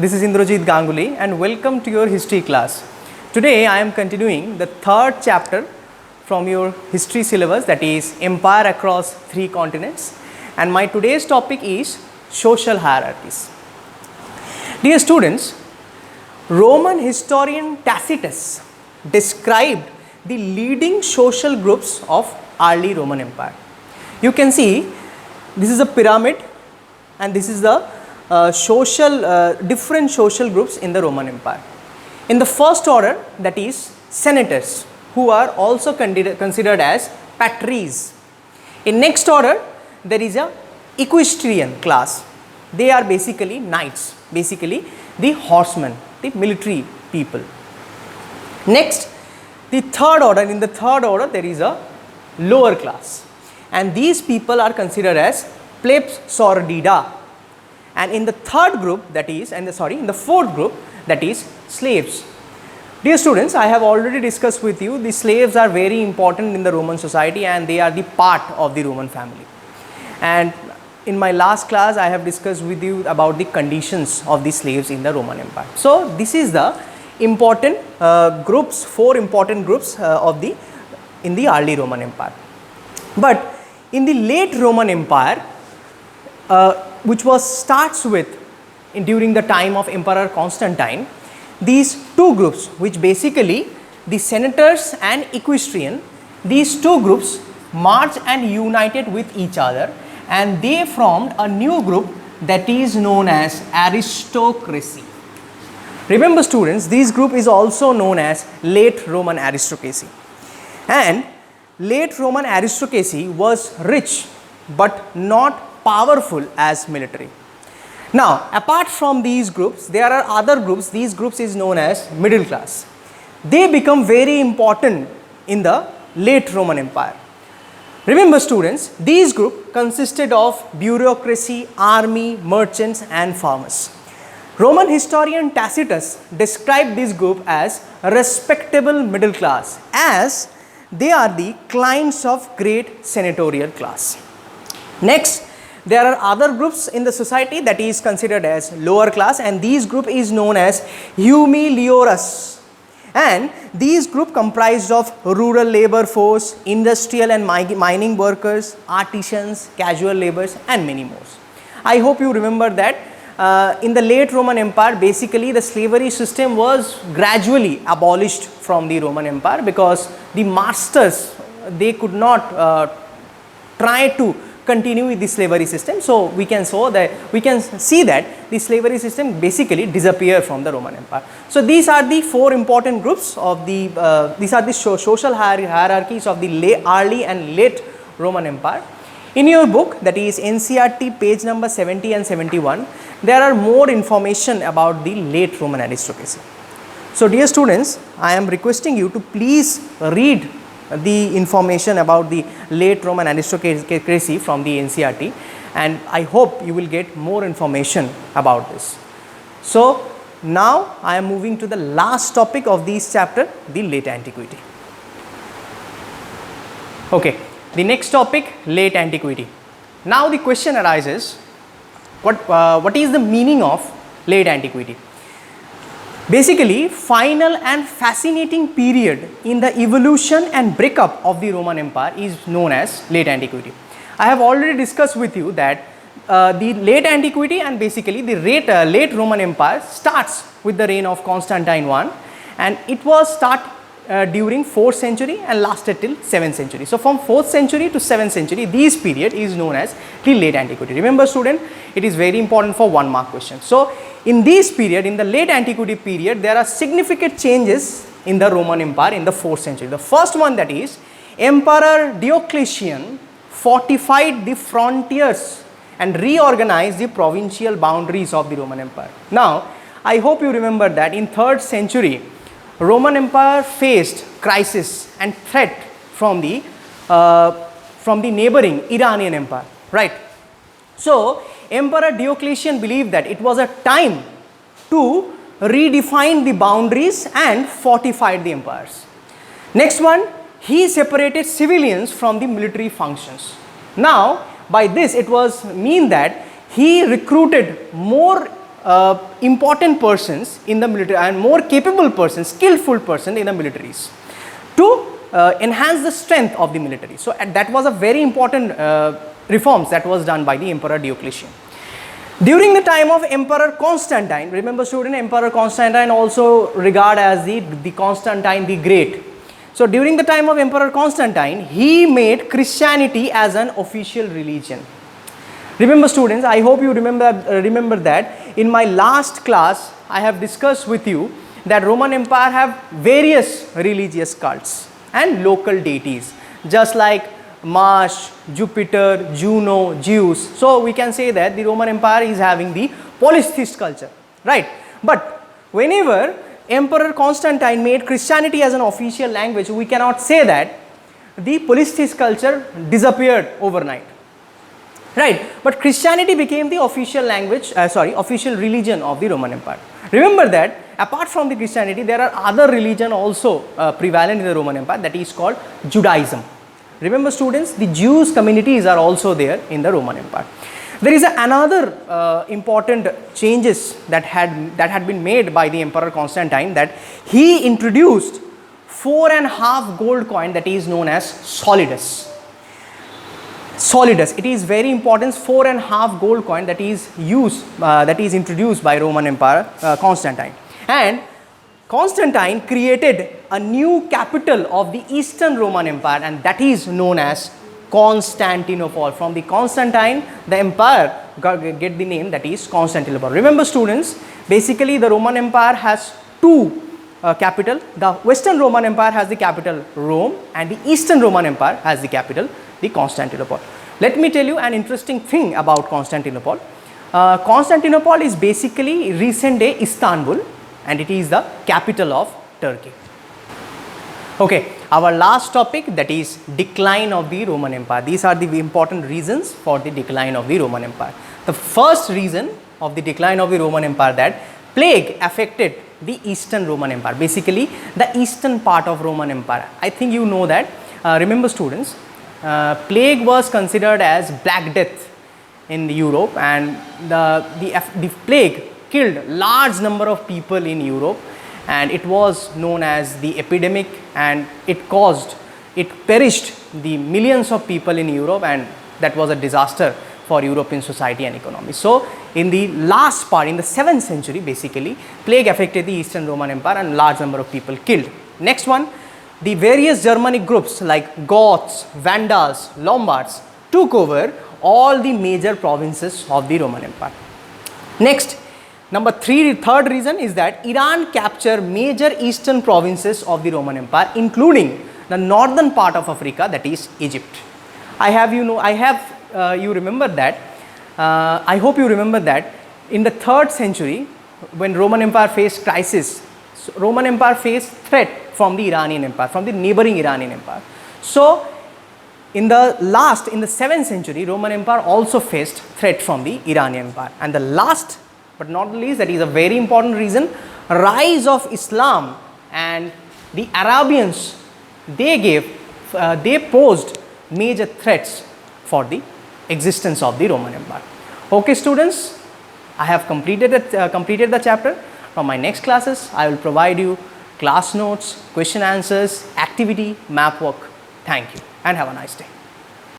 This is Indrajit Ganguly and welcome to your history class. Today I am continuing the third chapter from your history syllabus, that is Empire Across Three Continents, and my today's topic is social hierarchies. Dear students, Roman historian Tacitus described the leading social groups of early Roman Empire. You can see this is a pyramid and this is the different social groups in the Roman Empire. In the first order, that is senators, who are also considered as patres. In next order, there is a equestrian class. They are basically knights, basically the horsemen, the military people. Next, the third order, in the third order there is a lower class, and these people are considered as plebs sordida. And in the third group, that is, in the fourth group, that is slaves. Dear students, I have already discussed with you, the slaves are very important in the Roman society and they are the part of the Roman family. And in my last class, I have discussed with you about the conditions of the slaves in the Roman Empire. So this is the important groups, four important groups in the early Roman Empire. But in the late Roman Empire, which starts with during the time of Emperor Constantine, these two groups, which basically the senators and equestrian, these two groups merged and united with each other, and they formed a new group that is known as aristocracy. Remember students, this group is also known as late Roman aristocracy. And late Roman aristocracy was rich but not powerful as military. Now, apart from these groups, there are other groups. These groups is known as middle class. They become very important in the late Roman Empire. Remember students, these groups consisted of bureaucracy, army, merchants and farmers. Roman historian Tacitus described this group as a respectable middle class, as they are the clients of great senatorial class. Next, there are other groups in the society that is considered as lower class, and these group is known as humiliores, and these group comprised of rural labor force, industrial and mining workers, artisans, casual laborers and many more. I hope you remember that in the late Roman Empire, basically the slavery system was gradually abolished from the Roman Empire because the masters, they could not try to continue with the slavery system. So we can see that the slavery system basically disappeared from the Roman Empire. So these are the four important groups of the social hierarchies of the early and late Roman Empire. In your book, that is NCERT page number 70 and 71, there are more information about the late Roman aristocracy. So dear students, I am requesting you to please read the information about the late Roman aristocracy from the NCERT, and I hope you will get more information about this. So now I am moving to the last topic of this chapter, the late antiquity. Okay, the next topic, late antiquity. Now the question arises, what is the meaning of late antiquity? Basically, final and fascinating period in the evolution and breakup of the Roman Empire is known as late antiquity. I have already discussed with you that the late antiquity and basically the late Roman Empire starts with the reign of Constantine I, and it was during 4th century and lasted till 7th century. So from 4th century to 7th century, this period is known as the late antiquity. Remember student, it is very important for 1 mark question. So in this period, in the late antiquity period, there are significant changes in the Roman Empire in the 4th century. The first one, that is Emperor Diocletian fortified the frontiers and reorganized the provincial boundaries of the Roman Empire. Now, I hope you remember that in 3rd century, Roman Empire faced crisis and threat from the neighboring Iranian Empire, right? So Emperor Diocletian believed that it was a time to redefine the boundaries and fortified the empires. Next one, he separated civilians from the military functions. Now, by this it was mean that he recruited more important persons in the military and more capable persons, skillful person in the militaries to enhance the strength of the military. So that was a very important reforms that was done by the Emperor Diocletian. During the time of Emperor Constantine, remember student, Emperor Constantine also regard as the Constantine the Great. So during the time of Emperor Constantine, he made Christianity as an official religion. Remember students, I hope you remember that in my last class I have discussed with you that Roman Empire have various religious cults and local deities, just like Mars, Jupiter, Juno, Zeus. So we can say that the Roman Empire is having the polytheist culture, right? But whenever Emperor Constantine made Christianity as an official language, we cannot say that the polytheist culture disappeared overnight, right? But Christianity became the official language, official religion of the Roman Empire. Remember that apart from the Christianity, there are other religion also prevalent in the Roman Empire, that is called Judaism. Remember students, the Jews communities are also there in the Roman Empire. There is another important changes that had been made by the Emperor Constantine, that he introduced 4.5 gold coin that is known as solidus. Solidus, it is very important, 4.5 gold coin that is used, that is introduced by Roman Emperor Constantine. And Constantine created a new capital of the Eastern Roman Empire, and that is known as Constantinople. From the Constantine, the empire get the name that is Constantinople. Remember students, basically the Roman Empire has two capital. The Western Roman Empire has the capital Rome, and the Eastern Roman Empire has the capital the Constantinople. Let me tell you an interesting thing about Constantinople. Constantinople is basically recent day Istanbul, and it is the capital of Turkey. Okay, our last topic, that is decline of the Roman Empire. These are the important reasons for the decline of the Roman Empire. The first reason of the decline of the Roman Empire, that plague affected the Eastern Roman Empire, basically the eastern part of Roman Empire. I think you know that. Remember students, plague was considered as Black Death in Europe, and the plague killed large number of people in Europe, and it was known as the epidemic, and it perished the millions of people in Europe, and that was a disaster for European society and economy. So in the last part, in the 7th century, basically plague affected the Eastern Roman Empire and large number of people killed. Next one, the various Germanic groups like Goths, Vandals, Lombards took over all the major provinces of the Roman Empire. Next, third reason is that Iran captured major eastern provinces of the Roman Empire, including the northern part of Africa, that is Egypt. I hope you remember that in the 3rd century, when Roman Empire faced crisis, Roman Empire faced threat from the Iranian Empire, from the neighboring Iranian Empire. So in the 7th century, Roman Empire also faced threat from the Iranian Empire. And the last but not the least, that is a very important reason, rise of Islam and the Arabians, they posed major threats for the existence of the Roman Empire. Okay students, I have completed the chapter. From my next classes, I will provide you class notes, question answers, activity, map work. Thank you and have a nice day.